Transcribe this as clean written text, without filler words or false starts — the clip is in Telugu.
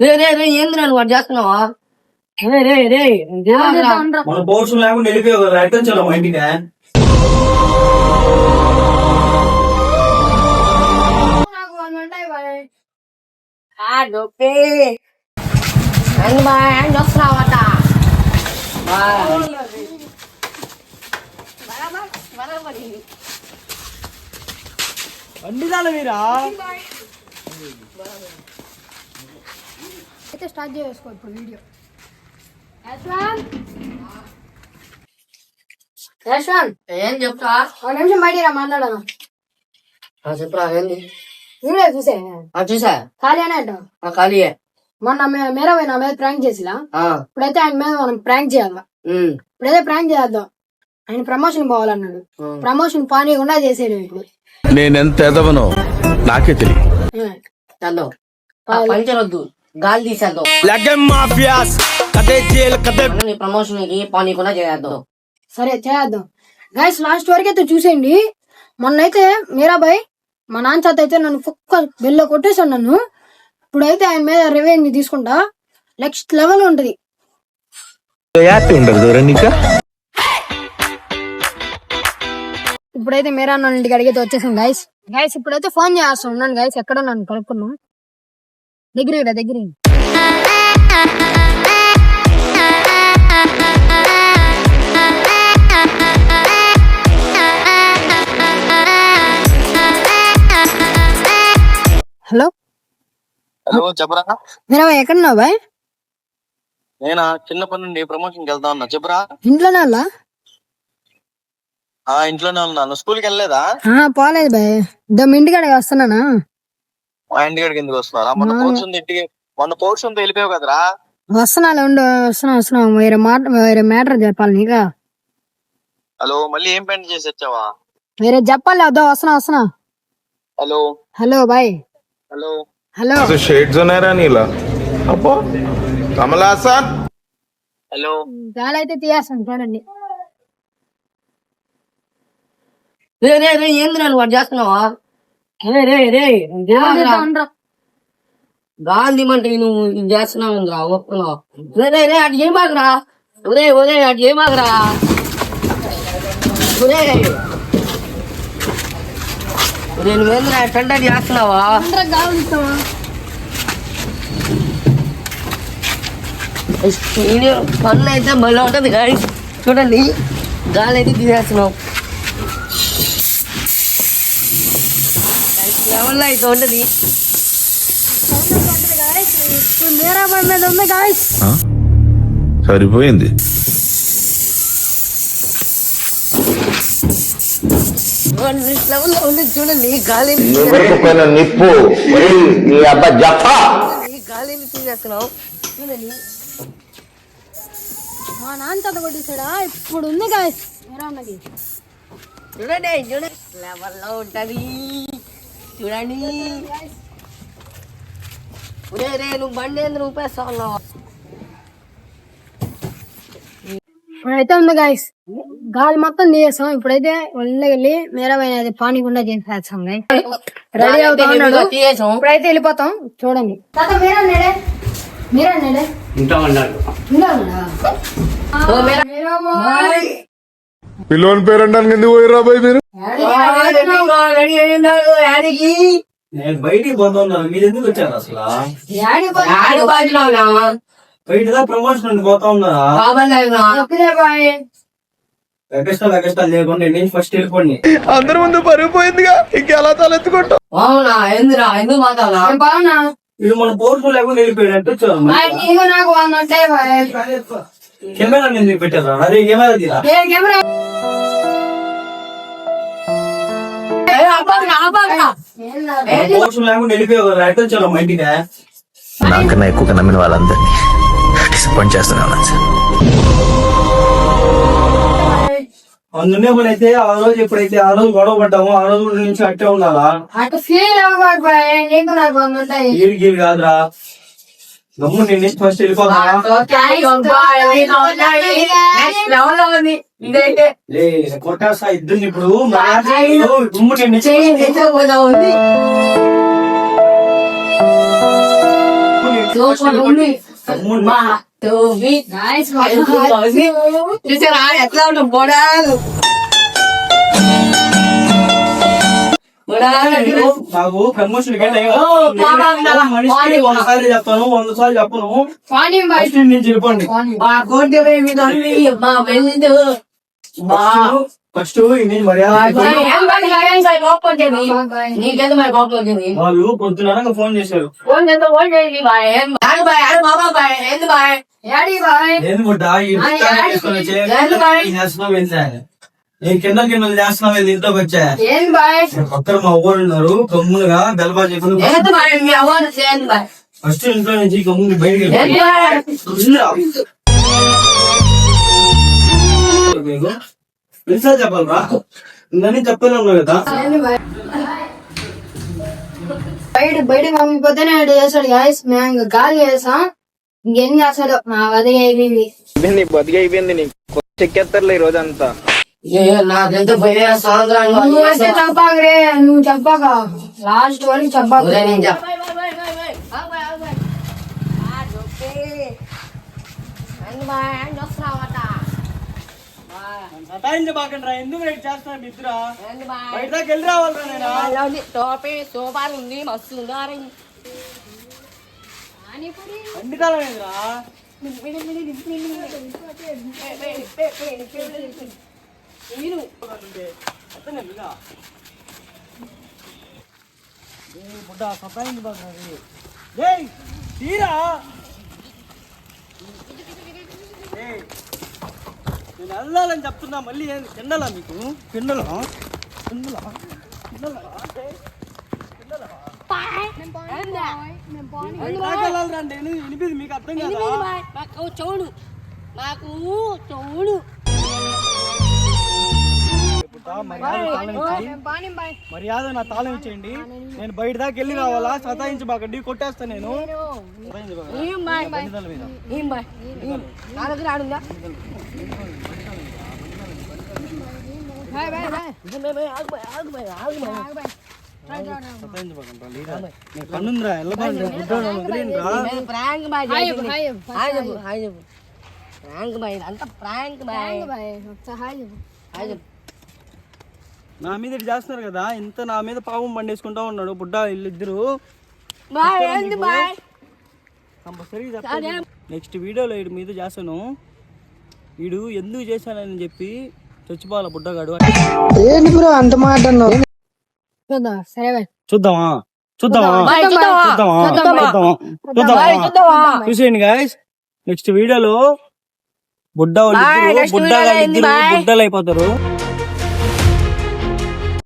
రే రే రే ఏంది నన్ను వాడు చేస్తున్నావా? రే రే రే మన పౌరుషం లేకుండా వెళ్ళిపోయావు కదా, ఎక్కడ వచ్చావు మా ఇంటికి? వస్తున్నావట వండిదాను మీరా అయితే స్టార్ట్ చేసుకో ఇప్పుడు వీడియో. ఏం చెప్తా? ఒక నిమిషం బయట మాట్లాడాను. చెప్పురా ఏంది? వీడియో చూసే చూసా ఖాళీ అనే అంటావు. ఖాళీయే. మొన్న మీరా నా మీద ప్రాంక్ చేసిలా, ఇప్పుడైతే ఆయన మీద మనం ప్రాంక్ చేయాలి. ఇప్పుడైతే ప్రాంక్ చేద్దాం. ఆయన ప్రమోషన్ పోవాలన్నాడు, ప్రమోషన్ పానీయకుండా చేసేది. నేనెంత ఎదవనో నాకే తెలియదు. చేద్దాం, పంచరొద్దు, గాలి తీసేద్దాం, ప్రమోషన్ పానీయకుండా చేద్దాం. సరే చేద్దాం గైస్. లాస్ట్ వరకు అయితే చూసేయండి. మొన్నైతే మీరాబాయ్ మా నాన్న చేత అయితే నన్ను కుక్క బెల్ల కొట్టేశాడు నన్ను. ఇప్పుడైతే ఆయన మీద రివెంజ్ తీసుకుంటా, నెక్స్ట్ లెవెల్ ఉంటది. ఇప్పుడైతే మీరా అన్న ఇంటికి అడిగితే వచ్చేసాం గైస్. గైస్ ఇప్పుడైతే ఫోన్ చేస్తాం, ఉన్నాను గైస్. ఎక్కడ నన్ను కలుపుకున్నాం, దగ్గర హలో హలో చెప్పరా. మీరా ఎక్కడున్నావు బాయ్? నేనా చిన్న పని నుండి ప్రమోషన్ కి వెళ్తా ఉన్నా. చెప్పరా. ఇంట్లోనే వాళ్ళ? ఇంట్లోనే ఉన్నాను. స్కూల్కి వెళ్ళలేదా? పోలేదు బాయ్, ఇంటికాడికి వస్తున్నానా. మా ఇంటికాడికి ఎందుకు వస్తున్నారా? మొన్న పౌరుషంతో వెళ్ళిపోయావు కదరా. వస్తున్నా వేరే మ్యాటర్ చెప్పాలి నీకు. హలో మళ్ళీ ఏం పెయింట్ చేసి వచ్చావా? వేరే చెప్పాలి. వస్తున్నా. Hello hello bye. Hello shades ఉన్నాయరా నీలా? అబ్బో కమలాసన్. హలో గాలి అయితే తీయేస్తాను చూడండి. రే రే రే ఏంది నన్ను వాడు చేస్తున్నావా? రే రే రే గాలి దిమంటే నువ్వు చేస్తున్నావు రా, ఒప్పుకున్నావు. రే రే రే అటు చేయమాకరా, ఒరే అటు చేయమాకరా, నువ్వేంద్ర టెండ చేస్తున్నావా? పన్ను అయితే మళ్ళీ ఉంటది గాయస్, చూడండి గాలి అయితే తీసేస్తున్నావు. లెవెల్లో అయితే ఉంటది. సరిపోయింది. లెవెల్లో ఉండదు చూడండి, గాలిని తీసేస్తున్నావు. చూడండి మా నాన్న చేత కొట్టేసాడా. ఇప్పుడు ఉంది గాయస్ మీరా అన్నది. చూడండి లెవెల్లో ఉంటది చూడండి. రే నువ్వు బండి ఎందుకు ఊపేస్తా ఉన్నావు? ఇప్పుడైతే ఉంది గాయస్, గాలి మొత్తం తీసేస్తాం. ఇప్పుడైతే వెళ్ళి మీరా పానీకుండా చేసేస్తాం. రెడీ అవుతా ఉన్నాడు, ఇప్పుడైతే వెళ్ళిపోతాం. చూడండి మీరా పిల్లోని పేరంటానికి ఎందుకు పోయిరా బాయ్ మీరు? నేను బయటికి పోతున్నాను, మీరు ఎందుకు వచ్చారు అసలు? బయటగా ప్రమోషన్ పోతా ఉన్నారా? ఎగస్ట్రా లేకుండా నేను ఫస్ట్ వెళ్ళిపోండి. అందరి ముందు పరుగు పోయిందిగా, ఇంకెలా తలెత్తుకుంటాం? అవునా ఎందురా ఎందుకు మాట్లాడా? ఇది మన పౌరుషం లేకుండా వెళ్ళిపోయాడు అంటే వచ్చారు. కెమెరా ఎందుకు పెట్టారా? అదే కెమెరా పౌరుషం లేకుండా వెళ్ళిపోయావు కదా, ఎక్కడ వచ్చారు మా ఇంటికి? నాకన్నా ఎక్కువగా నమ్మిన వాళ్ళందరినీ డిసప్పాయింట్ చేస్తున్నాను సార్. అందునే అయితే ఆ రోజు ఎప్పుడైతే ఆ రోజు గొడవ పడ్డాము, ఆ రోజు నుంచి అట్టే ఉండాలా? గీరు కాదురా, గమ్ము నేను ఫస్ట్ వెళ్ళిపోతా. కొట్టేస్తా ఇద్దరు ఇప్పుడు. గుమ్ము నేను సూపర్ ఉంది మా టోబీ చూసారా ఎట్లా ఉంటాం బొడాలు నాకు ప్రమోషన్ ఒకసారి చెప్తాను 100 సార్లు చెప్పను. ఫస్ట్ నుంచి చెప్పండి. మా కోటి మా వెళ్ళింది ఫస్ట్ ఇంగ్లీష్ మర్యాద. నీకెంత మరి కోపం వచ్చింది వాళ్ళు పొద్దున ఫోన్ చేశారు. ఫోన్ చేస్తే ఫోన్ చేయండి బాయ్ బాబా బాయ్ ఏంది బాయ్ ఏంది బుడ్డ ఈ చేస్తున్నావు వెళ్ళా నేను కింద చేస్తున్నావు వెళ్ళి ఇంట్లోకి వచ్చా. ఏంది బాయ్ పక్కన మా ఊరు ఉన్నారు గమ్ములుగా బెల్బా చెప్పి ఏంది బాయ్ మీ అవ్వను చేయండి బాయ్ ఫస్ట్ ఇంట్లో నుంచి గమ్ములు బయటికి పిలిచా చెప్పాలరా ఇందని చెప్పలే ఉన్నావు కదా. బయట పంపిపోతేనే చేస్తాడు గాయస్. మేము ఇంకా గాలి చేస్తాం ఇంకేం చేస్తాడు మా వదిలి అయిపోయింది. నీ బతికి అయిపోయింది నీకు చెక్కేస్తారులే ఈ రోజంతా. నాకెంత పోయే సాయంత్రం నువ్వు వస్తే చెప్పాకరే నువ్వు చెప్పాక లాస్ట్ వరకు చెప్పాక సతాయించబాకండి ఎందుకు రేట్ చేస్తున్నా మిత్ర బయట దాకా వెళ్ళి రావాలరా నేను. టోపీ సూపర్ ఉంది మస్తు ఉంది అండికాలం ఏంద్రా బుడ్డ సతాయించబాకండి తీరా నేను వెళ్ళాలని చెప్తున్నా మళ్ళీ కిండలా మీకు కిండలా వెళ్ళాలండి వినిపిది మీకు అర్థం కదా. చూడు నాకు చూడు మర్యాద నా తాళం ఇచ్చేయండి. నేను బయట దాకా వెళ్ళి రావాలా సతాయించబాకండి కొట్టేస్తా నేను. పన్నుందిరా వెళ్ళబాండి ప్రాంక్ బాయ్ అంతా ప్రాంక్ బాయ్ నా మీద ఇటు చేస్తున్నారు కదా. ఇంత నా మీద పాపం పండేసుకుంటా ఉన్నాడు బుడ్డ వీళ్ళిద్దరు. నెక్స్ట్ వీడియోలో వీడి మీద చేస్తాను. వీడు ఎందుకు చేశానని చెప్పి చచ్చిపోవాల బుడ్డగాడు. చూద్దామా చూసేయండి గాయస్. నెక్స్ట్ వీడియోలో బుడ్డ వాళ్ళు బుడ్డలు అయిపోతారు.